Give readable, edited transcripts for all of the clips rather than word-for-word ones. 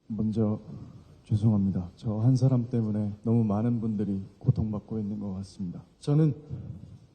먼저 죄송합니다. 저 한 사람 때문에 너무 많은 분들이 고통받고 있는 것 같습니다. 저는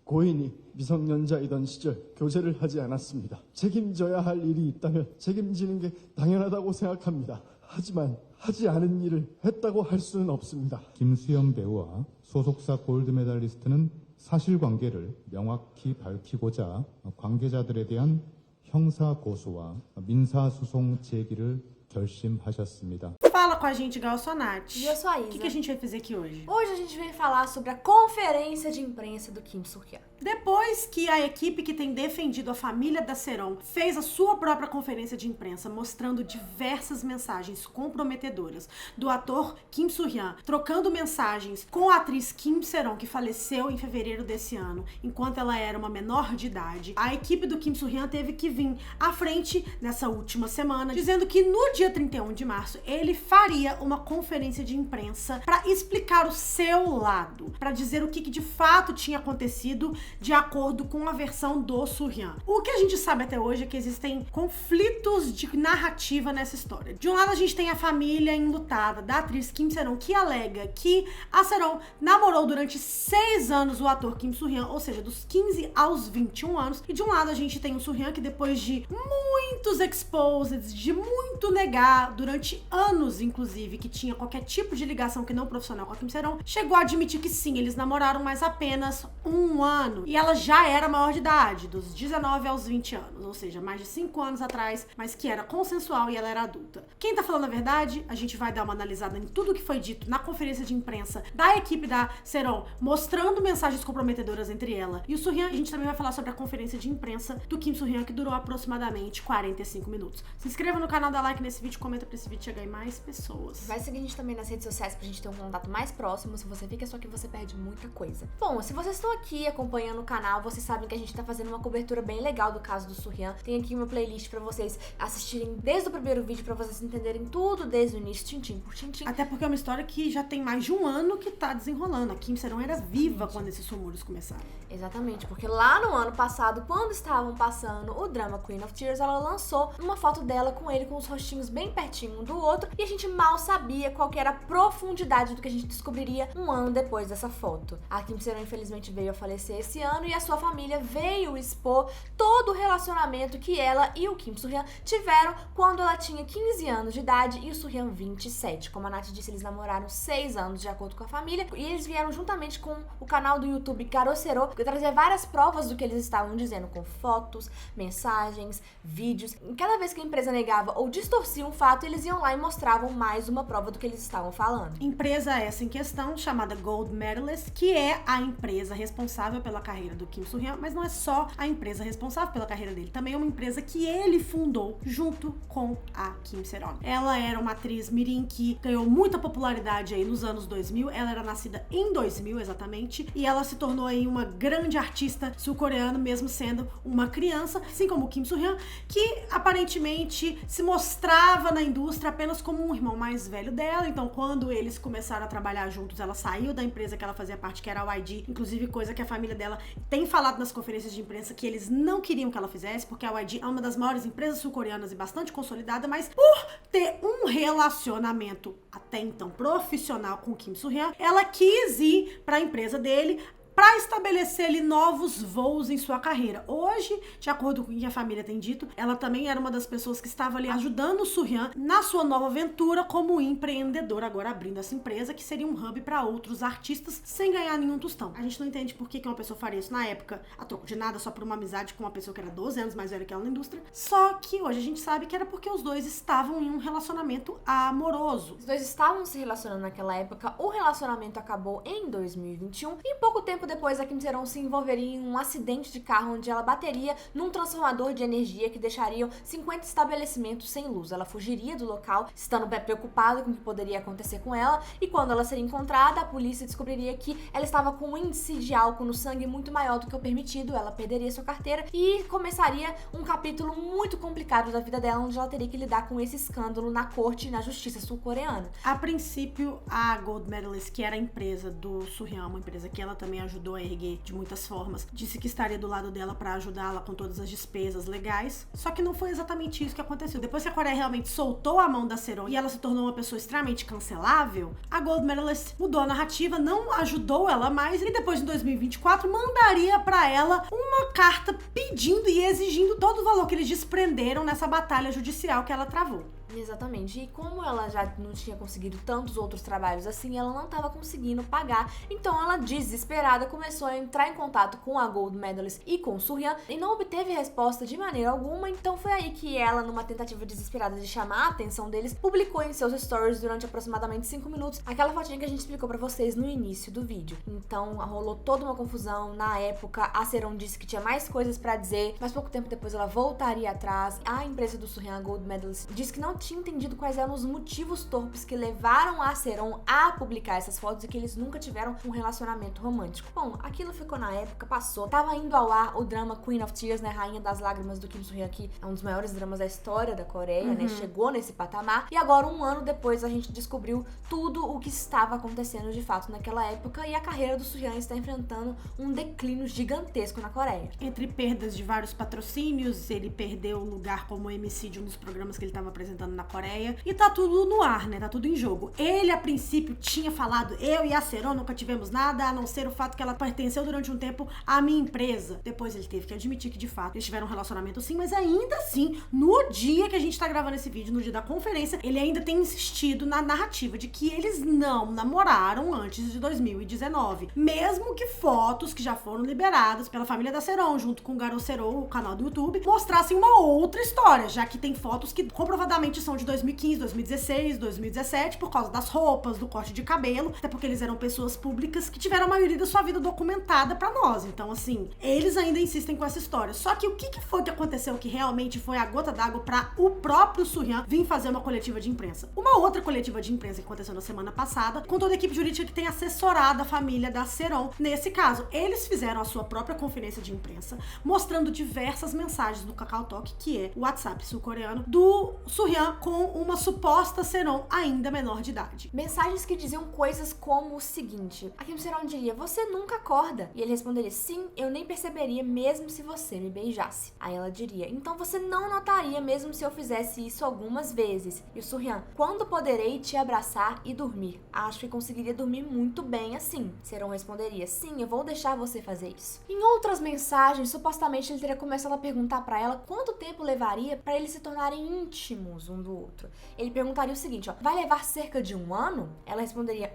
고인이 미성년자이던 시절 교제를 하지 않았습니다. 책임져야 할 일이 있다면 책임지는 게 당연하다고 생각합니다. 하지만 하지 않은 일을 했다고 할 수는 없습니다. 김수현 배우와 소속사 골드메달리스트는 사실관계를 명확히 밝히고자 관계자들에 대한 형사고소와 민사소송 제기를 결심하셨습니다. Fala com a gente, Gal, eu sou a Nath. E eu sou a Isa. O que a gente vai fazer aqui hoje? Hoje a gente vem falar sobre a conferência de imprensa do Kim Soo-hyun. Depois que a equipe que tem defendido a família da Seron fez a sua própria conferência de imprensa mostrando diversas mensagens comprometedoras do ator Kim Soo-hyun, trocando mensagens com a atriz Kim Seron, que faleceu em fevereiro desse ano, enquanto ela era uma menor de idade, a equipe do Kim Soo-hyun teve que vir à frente nessa última semana, dizendo que no dia 31 de março ele faria uma conferência de imprensa para explicar o seu lado, para dizer o que de fato tinha acontecido de acordo com a versão do Soo-hyun. O que a gente sabe até hoje é que existem conflitos de narrativa nessa história. De um lado a gente tem a família enlutada da atriz Kim Seron, que alega que a Seron namorou durante 6 anos o ator Kim Soo-hyun, ou seja, dos 15 aos 21 anos. E de um lado a gente tem o Soo-hyun, que depois de muitos exposeds, de muito negar durante anos, inclusive, que tinha qualquer tipo de ligação que não profissional com a Kim Seron, chegou a admitir que sim, eles namoraram, mas apenas 1 ano. E ela já era maior de idade, dos 19 aos 20 anos, ou seja, mais de 5 anos atrás, mas que era consensual e ela era adulta. Quem tá falando a verdade, a gente vai dar uma analisada em tudo que foi dito na conferência de imprensa da equipe da Seron, mostrando mensagens comprometedoras entre ela e o Soo-hyun. A gente também vai falar sobre a conferência de imprensa do Kim Soo-hyun, que durou aproximadamente 45 minutos. Se inscreva no canal, dá like nesse vídeo, comenta pra esse vídeo chegar em mais pessoas. Vai seguir a gente também nas redes sociais pra gente ter um contato mais próximo. Se você fica só aqui, você perde muita coisa. Bom, se vocês estão aqui acompanhando o canal, vocês sabem que a gente tá fazendo uma cobertura bem legal do caso do Soo-hyun. Tem aqui uma playlist pra vocês assistirem desde o primeiro vídeo, pra vocês entenderem tudo desde o início, tintim por tintim. Até porque é uma história que já tem mais de 1 ano que tá desenrolando. A Kim Seron era viva quando esses rumores começaram. Exatamente, porque lá no ano passado, quando estavam passando o drama Queen of Tears, ela lançou uma foto dela com ele, com os rostinhos bem pertinho um do outro, e a gente mal sabia qual que era a profundidade do que a gente descobriria 1 ano depois dessa foto. A Kim Seron infelizmente veio a falecer esse ano e a sua família veio expor todo o relacionamento que ela e o Kim Soo-hyun tiveram quando ela tinha 15 anos de idade e o Soo-hyun 27. Como a Nath disse, eles namoraram 6 anos de acordo com a família, e eles vieram juntamente com o canal do YouTube Garocero trazer várias provas do que eles estavam dizendo, com fotos, mensagens, vídeos. E cada vez que a empresa negava ou distorcia um fato, eles iam lá e mostravam mais uma prova do que eles estavam falando. Empresa essa em questão, chamada Gold Medalist, que é a empresa responsável pela carreira do Kim Soo-hyun, mas não é só a empresa responsável pela carreira dele, também é uma empresa que ele fundou junto com a Kim Seron. Ela era uma atriz mirim que ganhou muita popularidade aí nos anos 2000, ela era nascida em 2000 exatamente, e ela se tornou aí uma grande artista sul-coreana, mesmo sendo uma criança, assim como o Kim Soo-hyun, que aparentemente se mostrava na indústria apenas como um irmão mais velho dela. Então quando eles começaram a trabalhar juntos, ela saiu da empresa que ela fazia parte, que era a YG, inclusive coisa que a família dela tem falado nas conferências de imprensa que eles não queriam que ela fizesse, porque a YG é uma das maiores empresas sul-coreanas e bastante consolidada, mas por ter um relacionamento até então profissional com Kim Soo-hyun, ela quis ir para a empresa dele para estabelecer ali novos voos em sua carreira. Hoje, de acordo com o que a família tem dito, ela também era uma das pessoas que estava ali ajudando o Soo-hyun na sua nova aventura como empreendedora, agora abrindo essa empresa que seria um hub para outros artistas sem ganhar nenhum tostão. A gente não entende por que uma pessoa faria isso na época, a troco de nada, só por uma amizade com uma pessoa que era 12 anos mais velha que ela na indústria. Só que hoje a gente sabe que era porque os dois estavam em um relacionamento amoroso. Os dois estavam se relacionando naquela época, o relacionamento acabou em 2021 e pouco tempo depois a Kim Seron se envolveria em um acidente de carro onde ela bateria num transformador de energia que deixaria 50 estabelecimentos sem luz. Ela fugiria do local, estando bem preocupada com o que poderia acontecer com ela, e quando ela seria encontrada, a polícia descobriria que ela estava com um índice de álcool no sangue muito maior do que o permitido. Ela perderia sua carteira e começaria um capítulo muito complicado da vida dela, onde ela teria que lidar com esse escândalo na corte e na justiça sul-coreana. A princípio, a Gold Medalist, que era a empresa do Soo-hyun, uma empresa que ela também ajudou a erguer de muitas formas, disse que estaria do lado dela pra ajudá-la com todas as despesas legais. Só que não foi exatamente isso que aconteceu. Depois que a Coreia realmente soltou a mão da Seron e ela se tornou uma pessoa extremamente cancelável, a Gold Medalist mudou a narrativa, não ajudou ela mais e depois, em 2024, mandaria pra ela uma carta pedindo e exigindo todo o valor que eles desprenderam nessa batalha judicial que ela travou. Exatamente. E como ela já não tinha conseguido tantos outros trabalhos assim, ela não estava conseguindo pagar. Então ela, desesperada, começou a entrar em contato com a Gold Medalist e com o Suryan e não obteve resposta de maneira alguma. Então foi aí que ela, numa tentativa desesperada de chamar a atenção deles, publicou em seus stories durante aproximadamente 5 minutos aquela fotinha que a gente explicou pra vocês no início do vídeo. Então rolou toda uma confusão. Na época, a Seron disse que tinha mais coisas pra dizer, mas pouco tempo depois ela voltaria atrás. A empresa do Suryan, a Gold Medalist, disse que não tinha entendido quais eram os motivos torpes que levaram a Seron a publicar essas fotos e que eles nunca tiveram um relacionamento romântico. Bom, aquilo ficou na época, passou. Tava indo ao ar o drama Queen of Tears, né, Rainha das Lágrimas do Kim Suryan, que é um dos maiores dramas da história da Coreia, né, chegou nesse patamar. E agora, um ano depois, a gente descobriu tudo o que estava acontecendo de fato naquela época e a carreira do Suryan está enfrentando um declínio gigantesco na Coreia. Entre perdas de vários patrocínios, ele perdeu o lugar como MC de um dos programas que ele estava apresentando na Coreia. E tá tudo no ar, né? Tá tudo em jogo. Ele, a princípio, tinha falado: eu e a Seron nunca tivemos nada, a não ser o fato que ela pertenceu durante um tempo à minha empresa. Depois ele teve que admitir que, de fato, eles tiveram um relacionamento sim, mas ainda assim, no dia que a gente tá gravando esse vídeo, no dia da conferência, ele ainda tem insistido na narrativa de que eles não namoraram antes de 2019. Mesmo que fotos que já foram liberadas pela família da Seron, junto com o Garo Sero, o canal do YouTube, mostrassem uma outra história, já que tem fotos que comprovadamente são de 2015, 2016, 2017, por causa das roupas, do corte de cabelo, até porque eles eram pessoas públicas que tiveram a maioria da sua vida documentada pra nós. Então, assim, eles ainda insistem com essa história. Só que o que foi que aconteceu que realmente foi a gota d'água pra o próprio Suryan vir fazer uma coletiva de imprensa? Uma outra coletiva de imprensa que aconteceu na semana passada, com toda a equipe jurídica que tem assessorado a família da Seron. Nesse caso, eles fizeram a sua própria conferência de imprensa, mostrando diversas mensagens do KakaoTalk, que é o WhatsApp sul-coreano, do Suryan com uma suposta Seron ainda menor de idade. Mensagens que diziam coisas como o seguinte: a Kim Seron diria: você nunca acorda. E ele responderia: sim, eu nem perceberia mesmo se você me beijasse. Aí ela diria: então você não notaria mesmo se eu fizesse isso algumas vezes. E o Suryan: quando poderei te abraçar e dormir? Acho que conseguiria dormir muito bem assim. Seron responderia: sim, eu vou deixar você fazer isso. Em outras mensagens, supostamente ele teria começado a perguntar pra ela quanto tempo levaria pra eles se tornarem íntimos um do outro. Ele perguntaria o seguinte, ó: vai levar cerca de 1 ano? Ela responderia: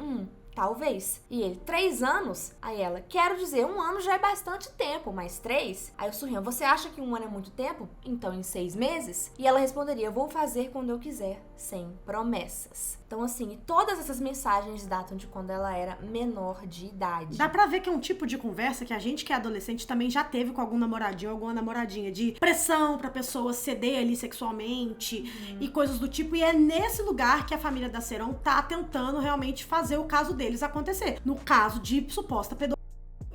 talvez. E ele: 3 anos? Aí ela: quero dizer, 1 ano já é bastante tempo, mas 3? Aí o Suryan: você acha que 1 ano é muito tempo? Então em 6 meses? E ela responderia: eu vou fazer quando eu quiser, sem promessas. Então, assim, todas essas mensagens datam de quando ela era menor de idade. Dá pra ver que é um tipo de conversa que a gente que é adolescente também já teve com algum namoradinho ou alguma namoradinha, de pressão pra pessoa ceder ali sexualmente e coisas do tipo. E é nesse lugar que a família da Seron tá tentando realmente fazer o caso deles acontecer. No caso de suposta pedofilia.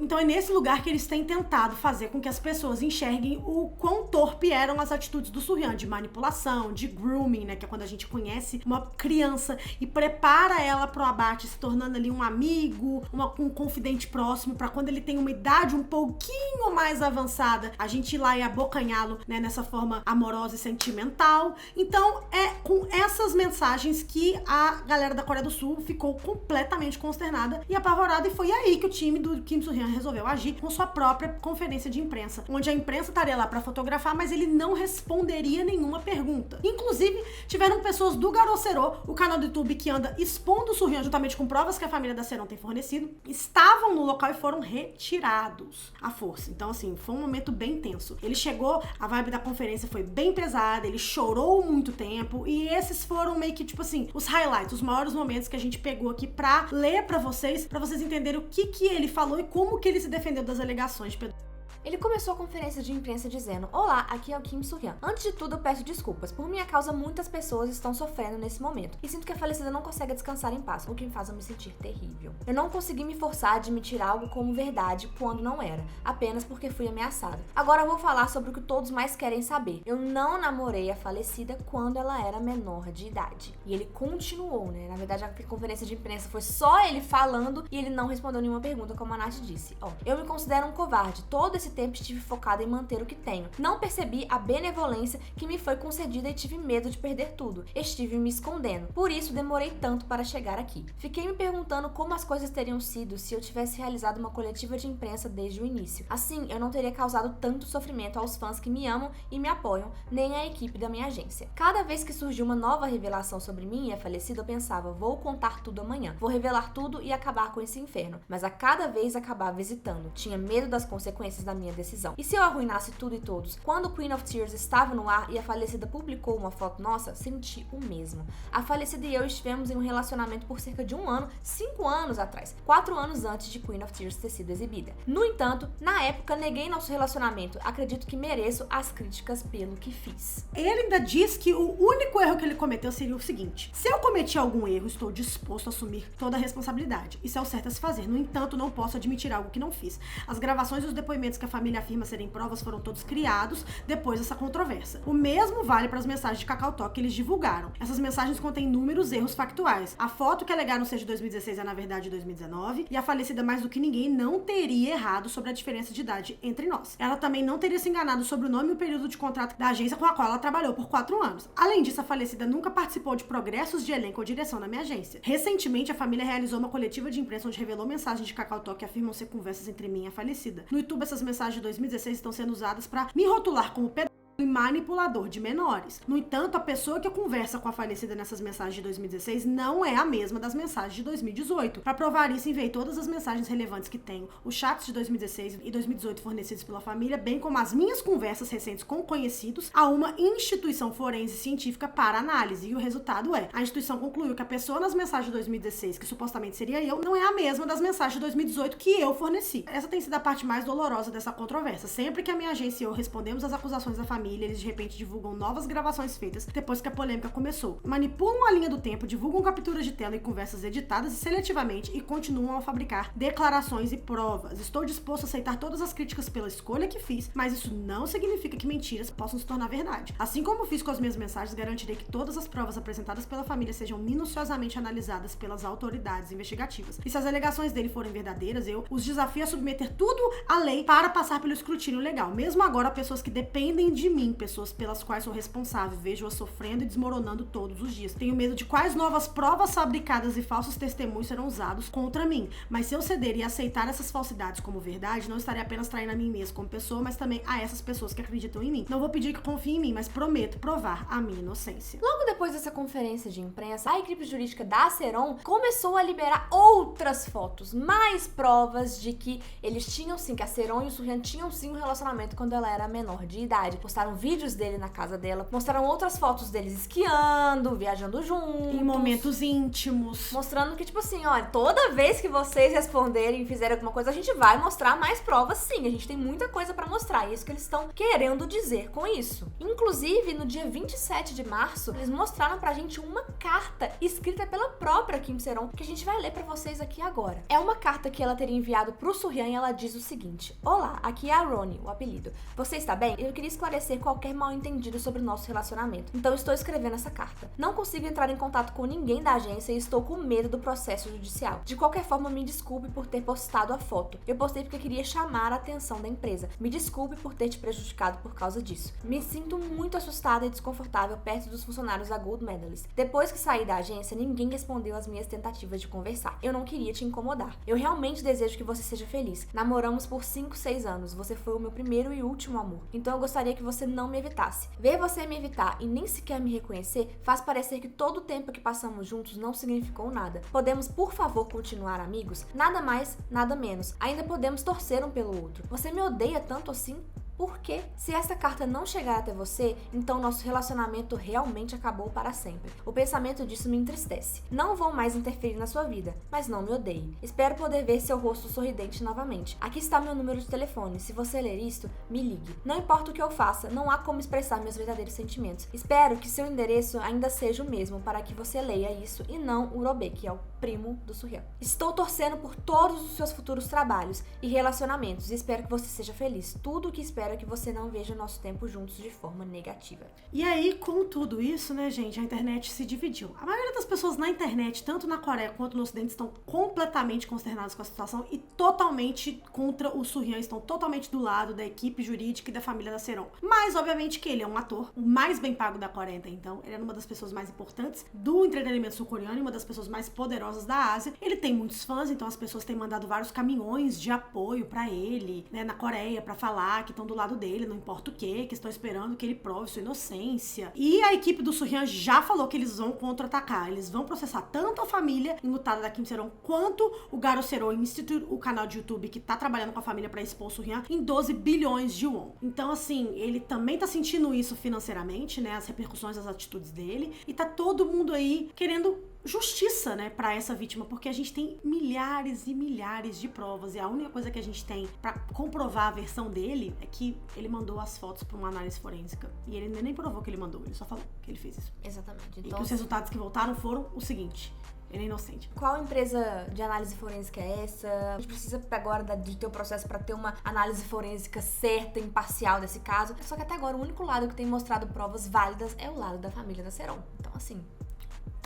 Então é nesse lugar que eles têm tentado fazer com que as pessoas enxerguem o quão torpe eram as atitudes do Suryan, de manipulação, de grooming, né, que é quando a gente conhece uma criança e prepara ela pro abate, se tornando ali um amigo, um confidente próximo, pra quando ele tem uma idade um pouquinho mais avançada, a gente ir lá e abocanhá-lo, né, nessa forma amorosa e sentimental. Então é com essas mensagens que a galera da Coreia do Sul ficou completamente consternada e apavorada, e foi aí que o time do Kim Suryan resolveu agir com sua própria conferência de imprensa, onde a imprensa estaria lá pra fotografar, mas ele não responderia nenhuma pergunta. Inclusive, tiveram pessoas do Garo Sero, o canal do YouTube que anda expondo o Suryan juntamente com provas que a família da Seron tem fornecido, estavam no local e foram retirados à força. Então, assim, foi um momento bem tenso. Ele chegou, a vibe da conferência foi bem pesada, ele chorou muito tempo, e esses foram meio que, tipo assim, os highlights, os maiores momentos que a gente pegou aqui pra ler pra vocês entenderem o que ele falou e como que ele se defendeu das alegações de pedofilia. Ele começou a conferência de imprensa dizendo: "Olá, aqui é o Kim Soo-hyun. Antes de tudo, eu peço desculpas. Por minha causa, muitas pessoas estão sofrendo nesse momento. E sinto que a falecida não consegue descansar em paz, o que me faz eu me sentir terrível. Eu não consegui me forçar a admitir algo como verdade quando não era, apenas porque fui ameaçada. Agora eu vou falar sobre o que todos mais querem saber. Eu não namorei a falecida quando ela era menor de idade." E ele continuou, né? Na verdade, a conferência de imprensa foi só ele falando e ele não respondeu nenhuma pergunta, como a Nath disse. Eu me considero um covarde. Todo esse tempo estive focada em manter o que tenho. Não percebi a benevolência que me foi concedida e tive medo de perder tudo. Estive me escondendo. Por isso demorei tanto para chegar aqui. Fiquei me perguntando como as coisas teriam sido se eu tivesse realizado uma coletiva de imprensa desde o início. Assim, eu não teria causado tanto sofrimento aos fãs que me amam e me apoiam, nem à equipe da minha agência. Cada vez que surgiu uma nova revelação sobre mim e a falecida, eu pensava: vou contar tudo amanhã. Vou revelar tudo e acabar com esse inferno. Mas a cada vez acabava hesitando. Tinha medo das consequências da minha decisão. E se eu arruinasse tudo e todos? Quando Queen of Tears estava no ar e a falecida publicou uma foto nossa, senti o mesmo. A falecida e eu estivemos em um relacionamento por cerca de 1 ano, 5 anos atrás, 4 anos antes de Queen of Tears ter sido exibida. No entanto, na época, neguei nosso relacionamento. Acredito que mereço as críticas pelo que fiz. Ele ainda diz que o único erro que ele cometeu seria o seguinte: se eu cometi algum erro, estou disposto a assumir toda a responsabilidade. Isso é o certo a se fazer. No entanto, não posso admitir algo que não fiz. As gravações e os depoimentos que a família afirma serem provas foram todos criados depois dessa controvérsia. O mesmo vale para as mensagens de Kakao Talk que eles divulgaram. Essas mensagens contêm inúmeros erros factuais. A foto que alegaram ser de 2016 é na verdade de 2019, e a falecida, mais do que ninguém, não teria errado sobre a diferença de idade entre nós. Ela também não teria se enganado sobre o nome e o período de contrato da agência com a qual ela trabalhou por 4 anos. Além disso, a falecida nunca participou de progressos de elenco ou direção na minha agência. Recentemente, a família realizou uma coletiva de imprensa onde revelou mensagens de Kakao Talk que afirmam ser conversas entre mim e a falecida. No YouTube, essas mensagens de 2016 estão sendo usadas para me rotular como e manipulador de menores. No entanto, a pessoa que conversa com a falecida nessas mensagens de 2016 não é a mesma das mensagens de 2018. Para provar isso, enviei todas as mensagens relevantes que tenho, os chats de 2016 e 2018 fornecidos pela família, bem como as minhas conversas recentes com conhecidos, a uma instituição forense científica para análise. E o resultado é: a instituição concluiu que a pessoa nas mensagens de 2016, que supostamente seria eu, não é a mesma das mensagens de 2018 que eu forneci. Essa tem sido a parte mais dolorosa dessa controvérsia. Sempre que a minha agência e eu respondemos às acusações da família, eles de repente divulgam novas gravações feitas depois que a polêmica começou. Manipulam a linha do tempo, divulgam capturas de tela e conversas editadas seletivamente e continuam a fabricar declarações e provas. Estou disposto a aceitar todas as críticas pela escolha que fiz, mas isso não significa que mentiras possam se tornar verdade. Assim como fiz com as minhas mensagens, garantirei que todas as provas apresentadas pela família sejam minuciosamente analisadas pelas autoridades investigativas. E se as alegações dele forem verdadeiras, eu os desafio a submeter tudo à lei para passar pelo escrutínio legal. Mesmo agora, pessoas que dependem de mim, pessoas pelas quais sou responsável, vejo-as sofrendo e desmoronando todos os dias. Tenho medo de quais novas provas fabricadas e falsos testemunhos serão usados contra mim. Mas se eu ceder e aceitar essas falsidades como verdade, não estarei apenas traindo a mim mesmo como pessoa, mas também a essas pessoas que acreditam em mim. Não vou pedir que confiem em mim, mas prometo provar a minha inocência. Logo depois dessa conferência de imprensa, a equipe jurídica da Seron começou a liberar outras fotos, mais provas de que eles tinham sim, que a Seron e o Soo-hyun tinham sim um relacionamento quando ela era menor de idade. Postaram vídeos dele na casa dela, mostraram outras fotos deles esquiando, viajando juntos, em momentos íntimos, mostrando que, tipo assim, olha, toda vez que vocês responderem e fizerem alguma coisa, a gente vai mostrar mais provas sim, a gente tem muita coisa pra mostrar, é isso que eles estão querendo dizer com isso. Inclusive, no dia 27 de março, eles mostraram pra gente uma carta escrita pela própria Kim Seron, que a gente vai ler pra vocês aqui agora. É uma carta que ela teria enviado pro Soo-hyun e ela diz o seguinte: Olá, aqui é a Ronnie, o apelido. Você está bem? Eu queria esclarecer qualquer mal entendido sobre o nosso relacionamento. Então estou escrevendo essa carta. Não consigo entrar em contato com ninguém da agência e estou com medo do processo judicial. De qualquer forma, me desculpe por ter postado a foto. Eu postei porque queria chamar a atenção da empresa. Me desculpe por ter te prejudicado por causa disso. Me sinto muito assustada e desconfortável perto dos funcionários da Gold Medalist. Depois que saí da agência, ninguém respondeu às minhas tentativas de conversar. Eu não queria te incomodar. Eu realmente desejo que você seja feliz. Namoramos por 5, 6 anos. Você foi o meu primeiro e último amor. Então eu gostaria que você não me evitasse. Ver você me evitar e nem sequer me reconhecer faz parecer que todo o tempo que passamos juntos não significou nada. Podemos, por favor, continuar amigos? Nada mais, nada menos. Ainda podemos torcer um pelo outro. Você me odeia tanto assim? Porque se essa carta não chegar até você, então nosso relacionamento realmente acabou para sempre. O pensamento disso me entristece. Não vou mais interferir na sua vida, mas não me odeie. Espero poder ver seu rosto sorridente novamente. Aqui está meu número de telefone. Se você ler isto, me ligue. Não importa o que eu faça, não há como expressar meus verdadeiros sentimentos. Espero que seu endereço ainda seja o mesmo para que você leia isso e não Urobe, que é o primo do Surreal. Estou torcendo por todos os seus futuros trabalhos e relacionamentos e espero que você seja feliz. Tudo o que espero é que você não veja nosso tempo juntos de forma negativa. E aí, com tudo isso, né, gente, a internet se dividiu. A maioria das pessoas na internet, tanto na Coreia quanto no Ocidente, estão completamente consternadas com a situação e totalmente contra o Surreal, estão totalmente do lado da equipe jurídica e da família da Seron. Mas, obviamente, que ele é um ator, o mais bem pago da Coreia até então. Ele é uma das pessoas mais importantes do entretenimento sul-coreano e uma das pessoas mais poderosas da Ásia. Ele tem muitos fãs, então as pessoas têm mandado vários caminhões de apoio pra ele, né, na Coreia, pra falar que estão do lado dele, não importa o que estão esperando que ele prove sua inocência. E a equipe do Surreal já falou que eles vão contra-atacar, eles vão processar tanto a família enlutada da Kim Seron quanto o Garo Sero Institute, o canal de YouTube que tá trabalhando com a família pra expor o Surreal, em 12 bilhões de won. Então, assim, ele também tá sentindo isso financeiramente, né, as repercussões das atitudes dele, e tá todo mundo aí querendo justiça, né, pra essa vítima, porque a gente tem milhares e milhares de provas e a única coisa que a gente tem pra comprovar a versão dele é que ele mandou as fotos pra uma análise forensica e ele nem provou que ele mandou, ele só falou que ele fez isso. Exatamente. E Então, que os resultados que voltaram foram o seguinte: ele é inocente. qual empresa de análise forensica é essa? A gente precisa agora de ter o processo para ter uma análise forensica certa, imparcial desse caso. Só que até agora o único lado que tem mostrado provas válidas é o lado da família da Seron. Então, assim,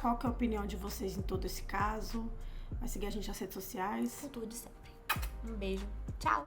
Qual que é a opinião de vocês em todo esse caso? Vai seguir a gente nas redes sociais. futuro de sempre. Um beijo. Tchau!